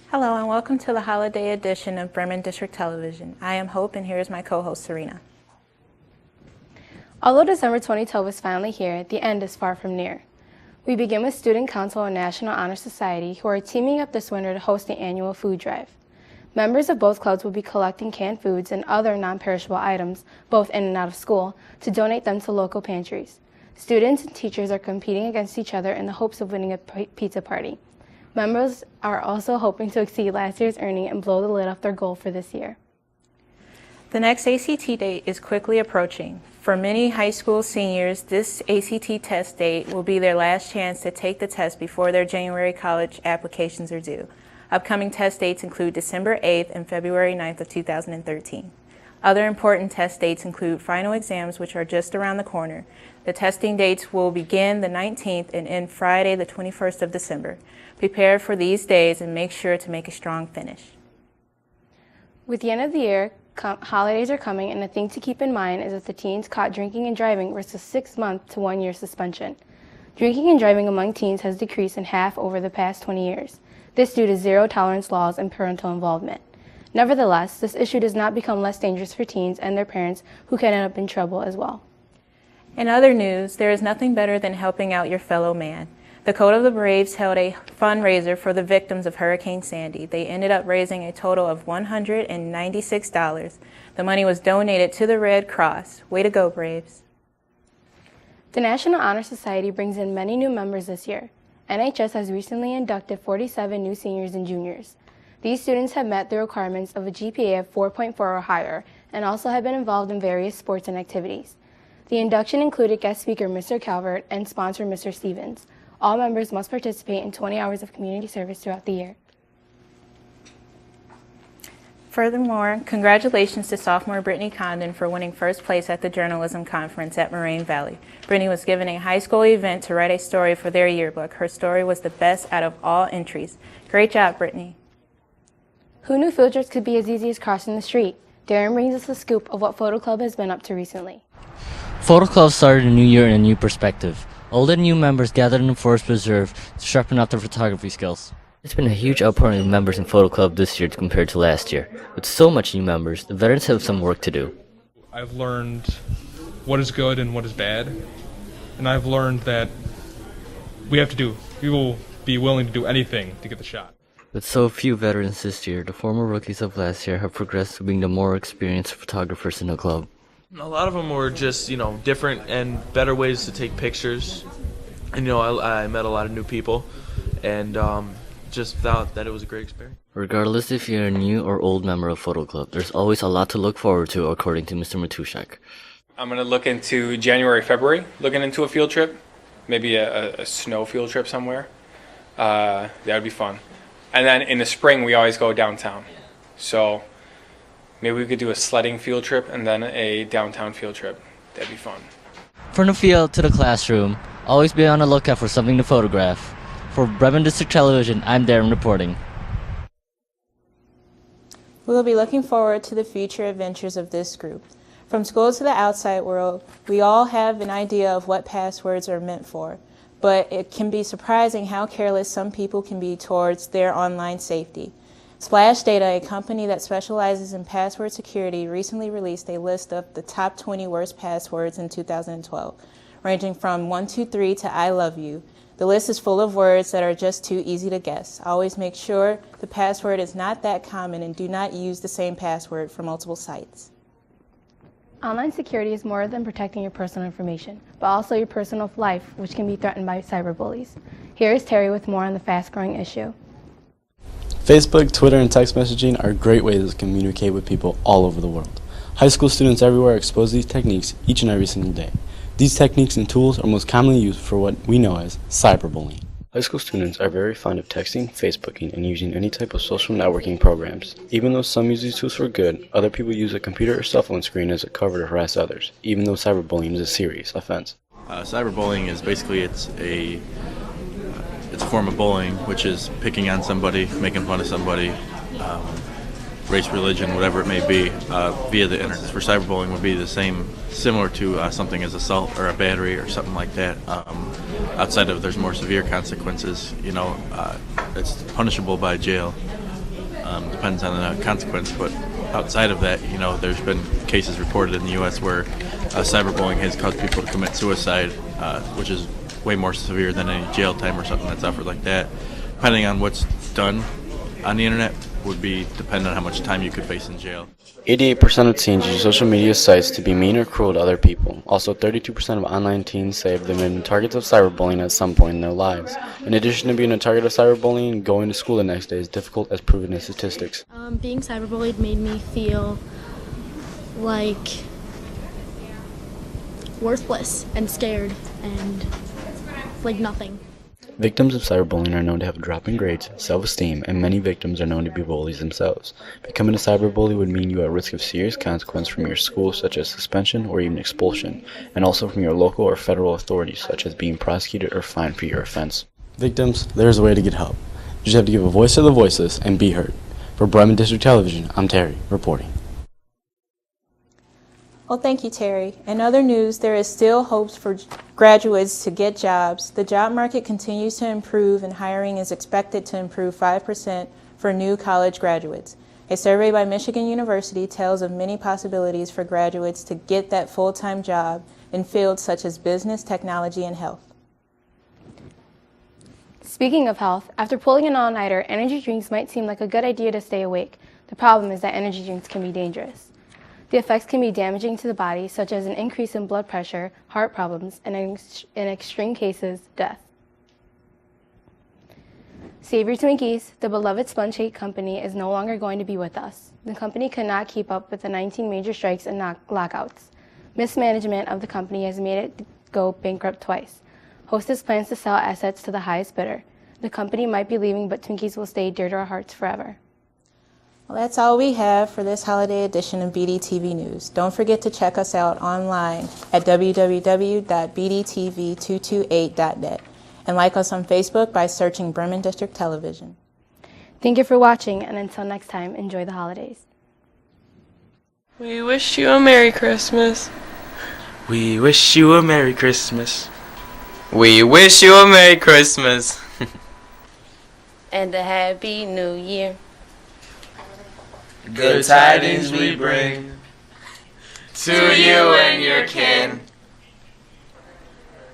Hello and welcome to the holiday edition of Bremen District Television. I am Hope and here is my co-host Serena. Although December 2012 is finally here, the end is far from near. We begin with Student Council and National Honor Society, who are teaming up this winter to host the annual food drive. Members of both clubs will be collecting canned foods and other non-perishable items, both in and out of school, to donate them to local pantries. Students and teachers are competing against each other in the hopes of winning a pizza party. Members are also hoping to exceed last year's earning and blow the lid off their goal for this year. The next ACT date is quickly approaching. For many high school seniors, this ACT test date will be their last chance to take the test before their January college applications are due. Upcoming test dates include December 8th and February 9th of 2013. Other important test dates include final exams, which are just around the corner. The testing dates will begin the 19th and end Friday, the 21st of December. Prepare for these days and make sure to make a strong finish. With the end of the year, holidays are coming, and the thing to keep in mind is that the teens caught drinking and driving risks a 6-month to 1-year suspension. Drinking and driving among teens has decreased in half over the past 20 years. This due to zero-tolerance laws and parental involvement. Nevertheless, this issue does not become less dangerous for teens and their parents, who can end up in trouble as well. In other news, there is nothing better than helping out your fellow man. The Code of the Braves held a fundraiser for the victims of Hurricane Sandy. They ended up raising a total of $196. The money was donated to the Red Cross. Way to go, Braves. The National Honor Society brings in many new members this year. NHS has recently inducted 47 new seniors and juniors. These students have met the requirements of a GPA of 4.4 or higher and also have been involved in various sports and activities. The induction included guest speaker Mr. Calvert and sponsor Mr. Stevens. All members must participate in 20 hours of community service throughout the year. Furthermore, congratulations to sophomore Brittany Condon for winning first place at the journalism conference at Moraine Valley. Brittany was given a high school event to write a story for their yearbook. Her story was the best out of all entries. Great job, Brittany. Who knew field trips could be as easy as crossing the street? Darren brings us the scoop of what Photo Club has been up to recently. Photo Club started a new year in a new perspective. Old and new members gathered in the Forest Preserve to sharpen up their photography skills. There's been a huge outpouring of members in Photo Club this year compared to last year. With so much new members, the veterans have some work to do. I've learned what is good and what is bad, and I've learned that we will be willing to do anything to get the shot. With so few veterans this year, the former rookies of last year have progressed to being the more experienced photographers in the club. A lot of them were just, different and better ways to take pictures. And, I met a lot of new people and just thought that it was a great experience. Regardless if you're a new or old member of Photo Club, there's always a lot to look forward to, according to Mr. Matuszak. I'm going to look into January, February, looking into a field trip, maybe a snow field trip somewhere. That would be fun. And then in the spring, we always go downtown. So maybe we could do a sledding field trip and then a downtown field trip. That'd be fun. From the field to the classroom, always be on the lookout for something to photograph. For Bremen District Television, I'm Darren reporting. We will be looking forward to the future adventures of this group. From school to the outside world, we all have an idea of what passwords are meant for, but it can be surprising how careless some people can be towards their online safety. Splash Data, a company that specializes in password security, recently released a list of the top 20 worst passwords in 2012, ranging from 123 to I love you. The list is full of words that are just too easy to guess. Always make sure the password is not that common and do not use the same password for multiple sites. Online security is more than protecting your personal information, but also your personal life, which can be threatened by cyberbullies. Here is Terry with more on the fast-growing issue. Facebook, Twitter, and text messaging are great ways to communicate with people all over the world. High school students everywhere expose these techniques each and every single day. These techniques and tools are most commonly used for what we know as cyberbullying. High school students are very fond of texting, Facebooking, and using any type of social networking programs. Even though some use these tools for good, other people use a computer or cell phone screen as a cover to harass others, even though cyberbullying is a serious offense. Cyberbullying is basically it's a form of bullying, which is picking on somebody, making fun of somebody, race, religion, whatever it may be, via the internet. For cyberbullying would be the same, similar to something as assault or a battery or something like that. Outside of there's more severe consequences, it's punishable by jail. Depends on the consequence, but outside of that, there's been cases reported in the U.S. where cyberbullying has caused people to commit suicide, which is way more severe than any jail time or something that's offered like that. Depending on what's done on the internet would be dependent on how much time you could face in jail. 88% of teens use social media sites to be mean or cruel to other people. Also, 32% of online teens say they've been targets of cyberbullying at some point in their lives. In addition to being a target of cyberbullying, going to school the next day is difficult as proven in statistics. Being cyberbullied made me feel like worthless and scared and like nothing. Victims of cyberbullying are known to have a drop in grades, self-esteem, and many victims are known to be bullies themselves. Becoming a cyberbully would mean you are at risk of serious consequence from your school, such as suspension or even expulsion, and also from your local or federal authorities, such as being prosecuted or fined for your offense. Victims, there's a way to get help. You just have to give a voice to the voiceless and be heard. For Bremen District Television, I'm Terry, reporting. Well, thank you, Terry. In other news, there is still hopes for graduates to get jobs. The job market continues to improve, and hiring is expected to improve 5% for new college graduates. A survey by Michigan University tells of many possibilities for graduates to get that full-time job in fields such as business, technology, and health. Speaking of health, after pulling an all-nighter, energy drinks might seem like a good idea to stay awake. The problem is that energy drinks can be dangerous. The effects can be damaging to the body, such as an increase in blood pressure, heart problems, and in extreme cases, death. Save Your Twinkies, the beloved sponge cake company, is no longer going to be with us. The company could not keep up with the 19 major strikes and lockouts. Mismanagement of the company has made it go bankrupt twice. Hostess plans to sell assets to the highest bidder. The company might be leaving, but Twinkies will stay dear to our hearts forever. Well, that's all we have for this holiday edition of BDTV News. Don't forget to check us out online at www.bdtv228.net and like us on Facebook by searching Bremen District Television. Thank you for watching, and until next time, enjoy the holidays. We wish you a Merry Christmas. We wish you a Merry Christmas. We wish you a Merry Christmas. And a Happy New Year. Good tidings we bring to you and your kin.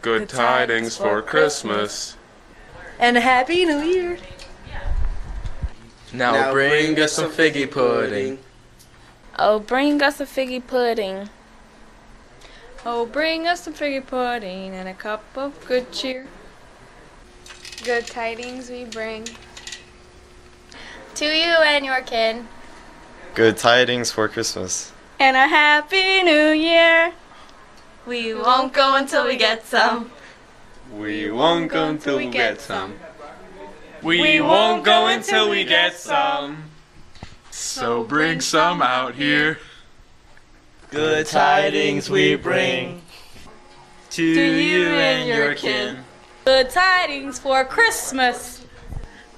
Good tidings for Christmas. And a Happy New Year. Now bring us some figgy pudding. Oh, bring us a figgy pudding. Oh, bring us some figgy pudding and a cup of good cheer. Good tidings we bring to you and your kin. Good tidings for Christmas. And a Happy New Year. We won't go until we get some. We won't go until we get some. We won't go until we get some. So bring some out here. Good tidings we bring to you and your kin. Good tidings for Christmas.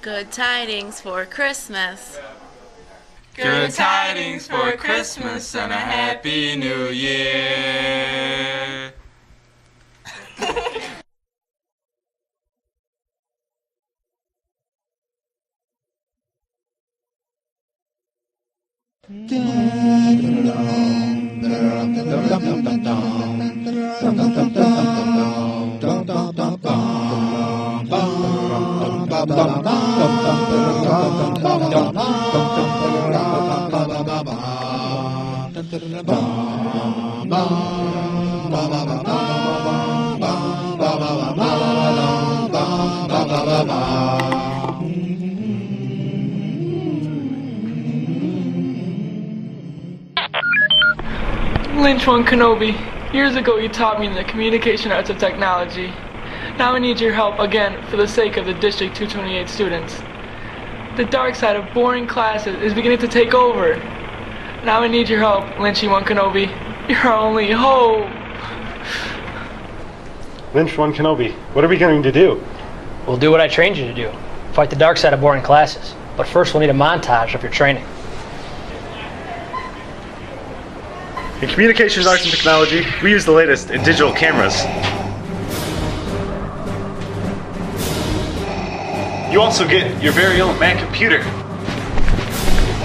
Good tidings for Christmas. Good tidings for Christmas and a Happy New Year. Lynch One Kenobi, years ago you taught me the communication arts of technology. Now I need your help again for the sake of the District 228 students. The dark side of boring classes is beginning to take over. Now I need your help, Lynchy One Kenobi. You're our only hope. Lynch One Kenobi, what are we going to do? We'll do what I trained you to do. Fight the dark side of boring classes. But first we'll need a montage of your training. In communications arts and technology, we use the latest in digital cameras. You also get your very own Mac computer.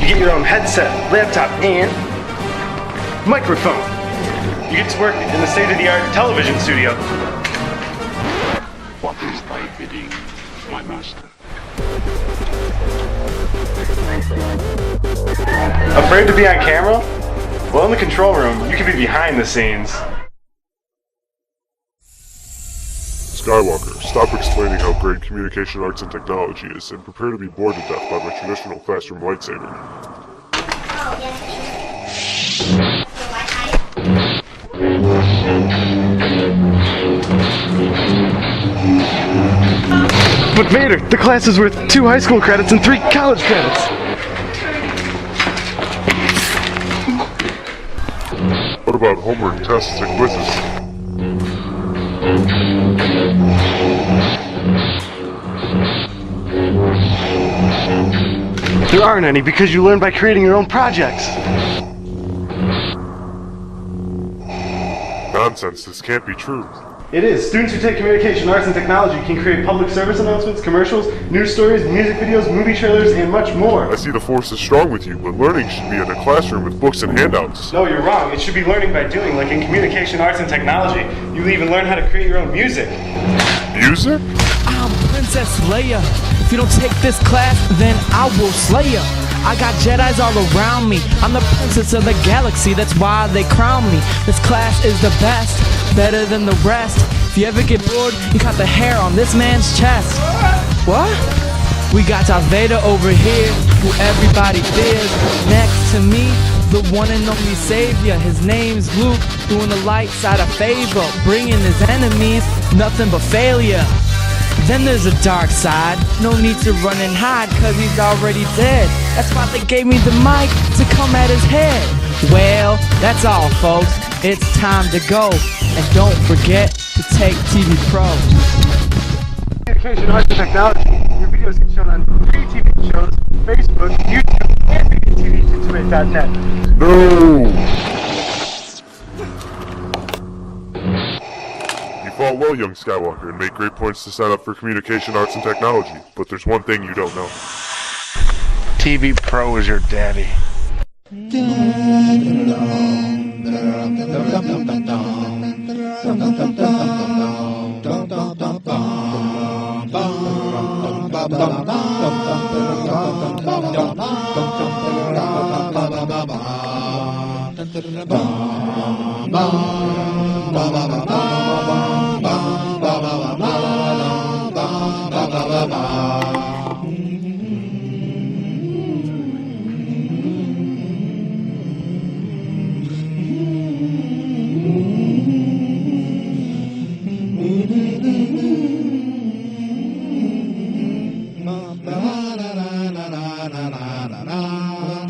get your own headset, laptop, and microphone. You get to work in the state-of-the-art television studio. What is thy bidding, my master? Afraid to be on camera? Well, in the control room, you can be behind the scenes. Skywalker, stop explaining how great communication arts and technology is and prepare to be bored to death by my traditional classroom lightsaber. But Vader, the class is worth 2 high school credits and 3 college credits. What about homework, tests, and quizzes? There aren't any because you learn by creating your own projects. Nonsense, this can't be true. It is. Students who take communication arts and technology can create public service announcements, commercials, news stories, music videos, movie trailers, and much more. I see the force is strong with you, but learning should be in a classroom with books and handouts. No, you're wrong. It should be learning by doing, like in communication arts and technology. You even learn how to create your own music. Music? I'm Princess Leia. If you don't take this class, then I will slay ya. I got Jedis all around me. I'm the princess of the galaxy, that's why they crown me. This class is the best, better than the rest. If you ever get bored, you got the hair on this man's chest. What? We got Darth Vader over here, who everybody fears. Next to me, the one and only savior. His name's Luke, doing the light side a favor, bringing his enemies nothing but failure. Then there's a dark side, no need to run and hide, cause he's already dead. That's why they gave me the mic to come at his head. Well, that's all folks, it's time to go. And don't forget to take TV Pro. Communication arts and technology. Your videos get shown on 3 TV shows, Facebook, YouTube, and BDTV.net. No! You fought well, young Skywalker, and made great points to sign up for communication arts and technology, but there's one thing you don't know. TV Pro is your daddy. Ba ba ba